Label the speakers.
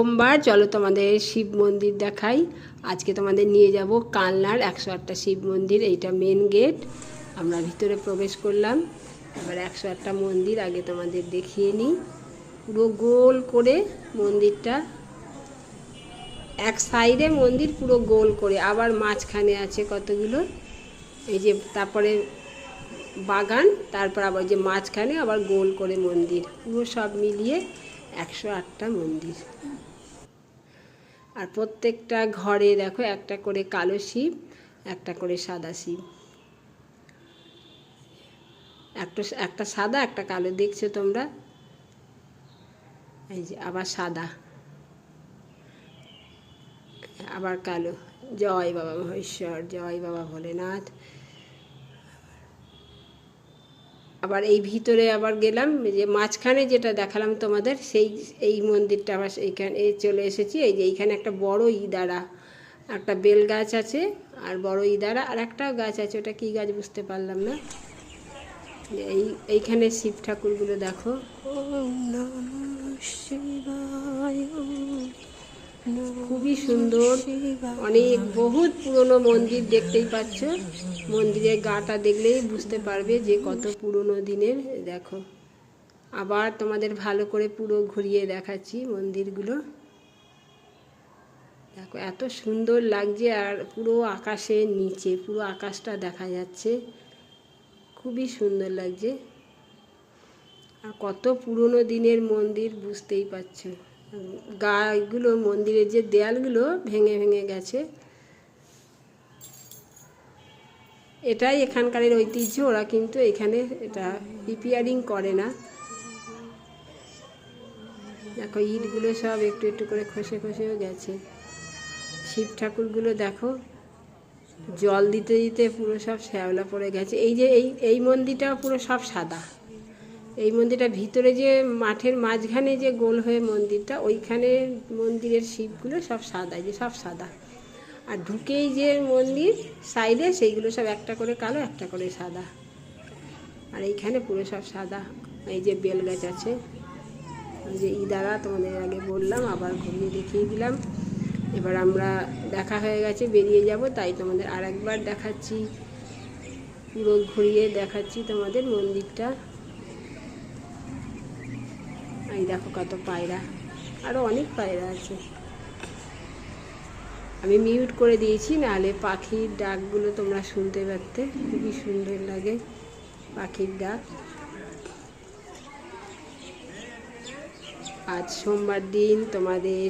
Speaker 1: সোমবার চলো তোমাদের শিব মন্দির দেখাই। আজকে তোমাদের নিয়ে যাব কালনার 108টা শিব মন্দির। এইটা মেন গেট। আমরা ভিতরে প্রবেশ করলাম। এবার 108টা মন্দির আগে তোমাদের দেখিয়ে নিই। পুরো গোল করে মন্দিরটা, এক সাইডে মন্দির পুরো গোল করে, আবার মাঝখানে আছে কতগুলো, এই যে তারপরে বাগান, তারপর আবার যে মাঝখানে আবার গোল করে মন্দির, পুরো সব মিলিয়ে 108টা মন্দির। আর প্রত্যেকটা ঘরে দেখো একটা করে কালো শিব, একটা করে সাদা শিব, একটা সাদা একটা কালো, দেখছো তোমরা? এই যে আবার সাদা, আবার কালো। জয় বাবা মহেশ্বর, জয় বাবা ভোলেনাথ। আবার এই ভিতরে আবার গেলাম, যে মাঝখানে যেটা দেখালাম তোমাদের, এই মন্দিরটা আবার এইখানে চলে এসেছি। এই যে এইখানে একটা বড় ইদারা, একটা বেল গাছ আছে, আর বড় ইদারা, আর একটাও গাছ আছে, ওটা কী গাছ বুঝতে পারলাম না। এইখানে শিব ঠাকুরগুলো দেখো। খুবই সুন্দর, অনেক বহুত পুরনো মন্দির, দেখতেই পাচ্ছ। মন্দিরের গাটা দেখলেই বুঝতে পারবে যে কত পুরনো দিনের। দেখো, আবার তোমাদের ভালো করে পুরো ঘুরিয়ে দেখাচ্ছি মন্দিরগুলো। দেখো এত সুন্দর লাগছে, আর পুরো আকাশের নিচে পুরো আকাশটা দেখা যাচ্ছে, খুবই সুন্দর লাগছে। আর কত পুরনো দিনের মন্দির বুঝতেই পারছো। গাছগুলো, মন্দিরের যে দেয়ালগুলো ভেঙে ভেঙে গেছে, এটাই এখানকারের ঐতিহ্য। ওরা কিন্তু এখানে এটা রিপেয়ারিং করে না। দেখো ইটগুলো সব একটু একটু করে খসে খসেও গেছে। শিব ঠাকুরগুলো দেখো, জল দিতে দিতে পুরো সব শ্যাওলা পড়ে গেছে। এই যে এই মন্দিরটাও পুরো সব সাদা। এই মন্দিরটা ভিতরে যে মাঠের মাঝখানে যে গোল হয়ে মন্দিরটা, ওইখানে মন্দিরের শিবগুলো সব সাদা, যে সব সাদা। আর ঢুকেই যে মন্দির সাইডে, সেইগুলো সব একটা করে কালো, একটা করে সাদা। আর এইখানে পুরো সব সাদা। এই যে বেল গাছ আছে, ওই যে ইদারা তোমাদের আগে বললাম, আবার ঘুরিয়ে দেখিয়ে দিলাম। এবার আমরা দেখা হয়ে গেছে, বেরিয়ে যাব, তাই তোমাদের আর একবার দেখাচ্ছি, পুরো ঘুরিয়ে দেখাচ্ছি তোমাদের মন্দিরটা। এই দেখো কত পায়রা, আরও অনেক পায়রা আছে। আমি মিউট করে দিয়েছি, নাহলে পাখির ডাকগুলো তোমরা শুনতে পারতে। খুবই সুন্দর লাগে পাখির ডাক। আজ সোমবার দিন তোমাদের